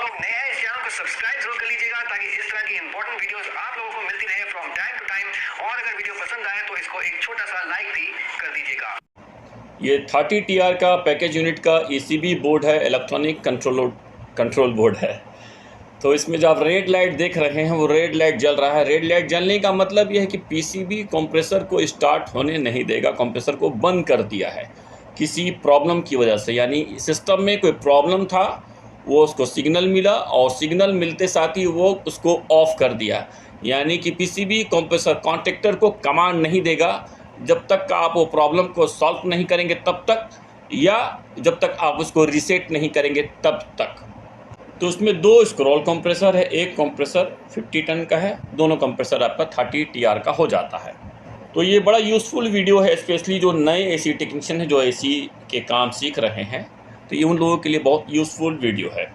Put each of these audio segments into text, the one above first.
लोग नए हैं इस चैनल को सब्सक्राइब जरूर कर लीजिएगा ताकि इस तरह की इंपॉर्टेंट वीडियोस आप लोगों को मिलती रहे फ्रॉम टाइम टू टाइम। और अगर वीडियो पसंद आए तो इसको एक छोटा सा लाइक भी कर दीजिएगा। ये 30TR का पैकेज यूनिट का ECB बोर्ड है, इलेक्ट्रॉनिक कंट्रोल बोर्ड है। तो इसमें जो आप रेड लाइट देख रहे हैं वो रेड लाइट जल रहा है। रेड लाइट जलने का मतलब यह है कि PCB कंप्रेसर को स्टार्ट होने नहीं देगा, कंप्रेसर को बंद कर दिया है किसी प्रॉब्लम की वजह से। यानी सिस्टम में कोई प्रॉब्लम था, वो उसको सिग्नल मिला और सिग्नल मिलते साथ ही वो उसको ऑफ कर दिया। यानी कि PCB कंप्रेसर कॉन्ट्रैक्टर को कमांड नहीं देगा जब तक आप वो प्रॉब्लम को सॉल्व नहीं करेंगे तब तक, या जब तक आप उसको रीसेट नहीं करेंगे तब तक। तो उसमें दो स्क्रॉल कंप्रेसर है, एक कंप्रेसर 50 टन का है, दोनों कंप्रेसर आपका 30TR का हो जाता है। तो ये बड़ा यूज़फुल वीडियो है, स्पेशली जो नए AC टेक्नीशियन हैं जो AC के काम सीख रहे हैं, तो ये उन लोगों के लिए बहुत यूज़फुल वीडियो है।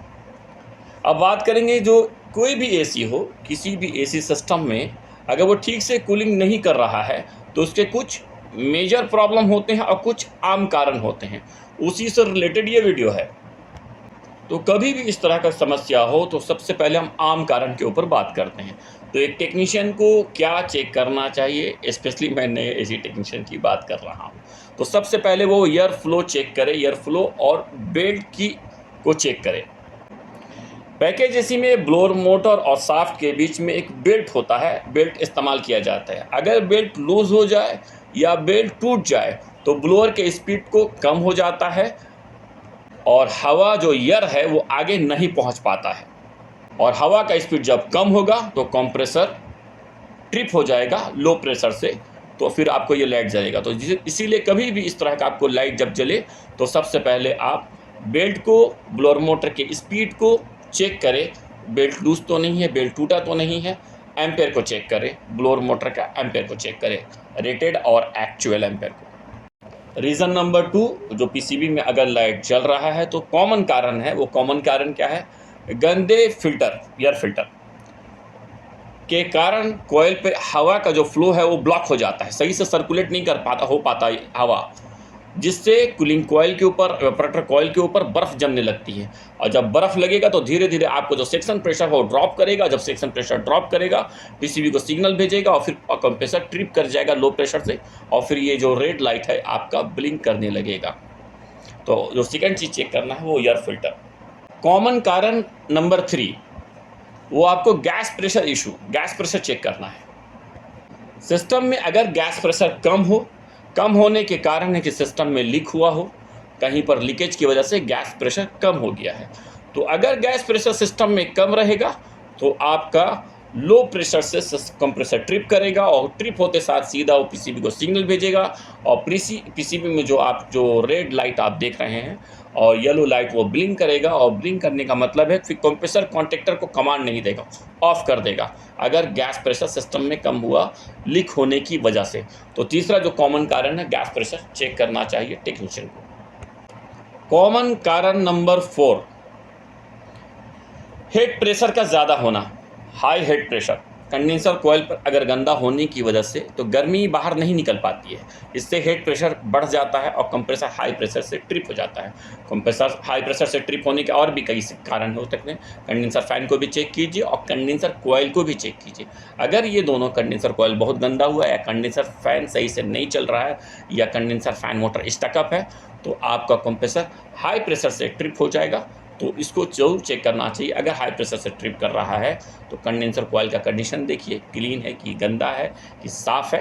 अब बात करेंगे जो कोई भी AC हो, किसी भी AC सिस्टम में अगर वो ठीक से कूलिंग नहीं कर रहा है तो उसके कुछ मेजर प्रॉब्लम होते हैं और कुछ आम कारण होते हैं। उसी से रिलेटेड ये वीडियो है। तो कभी भी इस तरह का समस्या हो तो सबसे पहले हम आम कारण के ऊपर बात करते हैं। तो एक टेक्नीशियन को क्या चेक करना चाहिए, स्पेशली मैं नए AC टेक्नीशियन की बात कर रहा हूँ। तो सबसे पहले वो एयर फ्लो चेक करे, एयर फ्लो और बेल्ट की को चेक करे। पैकेज AC में ब्लोअर मोटर और शाफ्ट के बीच में एक बेल्ट होता है, बेल्ट इस्तेमाल किया जाता है। अगर बेल्ट लूज हो जाए या बेल्ट टूट जाए तो ब्लोअर के स्पीड को कम हो जाता है और हवा जो एयर है वो आगे नहीं पहुंच पाता है। और हवा का स्पीड जब कम होगा तो कंप्रेसर ट्रिप हो जाएगा लो प्रेशर से, तो फिर आपको ये लाइट जलेगा। तो इसीलिए कभी भी इस तरह का आपको लाइट जब जले तो सबसे पहले आप बेल्ट को, ब्लोअर मोटर के स्पीड को चेक करें। बेल्ट लूज तो नहीं है, बेल्ट टूटा तो नहीं है। एम्पेयर को चेक करें, ब्लोअर मोटर का एम्पेयर को चेक करें, रेटेड और एक्चुअल एम्पेयर को। रीज़न नंबर 2, जो PCB में अगर लाइट जल रहा है तो कॉमन कारण है। वो कॉमन कारण क्या है? गंदे फिल्टर, एयर फिल्टर के कारण कॉइल पे हवा का जो फ्लो है वो ब्लॉक हो जाता है, सही से सर्कुलेट नहीं हो पाता हवा, जिससे कूलिंग कॉइल के ऊपर, एवापोरेटर कॉइल के ऊपर बर्फ़ जमने लगती है। और जब बर्फ़ लगेगा तो धीरे धीरे आपको जो सेक्शन प्रेशर है वो ड्रॉप करेगा। जब सेक्शन प्रेशर ड्रॉप करेगा PCB को सिग्नल भेजेगा और फिर कंप्रेसर ट्रिप कर जाएगा लो प्रेशर से, और फिर ये जो रेड लाइट है आपका ब्लिंक करने लगेगा। तो जो सेकेंड चीज़ चेक करना है वो एयर फिल्टर। कॉमन कारण नंबर 3, वो आपको gas pressure issue, gas pressure check करना है। सिस्टम में अगर गैस प्रेशर कम हो, कम होने के कारण है कि सिस्टम में लीक हुआ हो, कहीं पर लीकेज की वजह से गैस प्रेशर कम हो गया है। तो अगर गैस प्रेशर सिस्टम में कम रहेगा तो आपका लो प्रेशर से कंप्रेसर ट्रिप करेगा और ट्रिप होते साथ सीधा वो PCB को सिग्नल भेजेगा। और PCB में जो रेड लाइट आप देख रहे हैं और येलो लाइट वो ब्लिंक करेगा। और ब्लिंक करने का मतलब है फिर कंप्रेसर कॉन्ट्रैक्टर को कमांड नहीं देगा, ऑफ कर देगा अगर गैस प्रेशर सिस्टम में कम हुआ लीक होने की वजह से। तो तीसरा जो कॉमन कारण है, गैस प्रेशर चेक करना चाहिए टेक्नीशियन को। कॉमन कारण नंबर 4, हेड प्रेशर का ज़्यादा होना, high head pressure. Condenser coil पर अगर गंदा होने की वजह से तो गर्मी बाहर नहीं निकल पाती है, इससे हेड प्रेशर बढ़ जाता है और कंप्रेसर हाई प्रेशर से ट्रिप हो जाता है। कंप्रेसर हाई प्रेशर से ट्रिप होने के और भी कई कारण हो सकते हैं। कंडेंसर फैन को भी चेक कीजिए और कंडेंसर कॉइल को भी चेक कीजिए। अगर ये दोनों, कंडेंसर कॉइल बहुत गंदा हुआ है या कंडेंसर फैन सही से नहीं चल रहा है या कंडेंसर फैन मोटर स्टकअप है, तो आपका कंप्रेसर हाई प्रेशर से ट्रिप हो जाएगा। तो इसको जरूर चेक करना चाहिए। अगर हाई प्रेशर से ट्रिप कर रहा है तो कंडेंसर कॉइल का कंडीशन देखिए, क्लीन है कि गंदा है कि साफ़ है।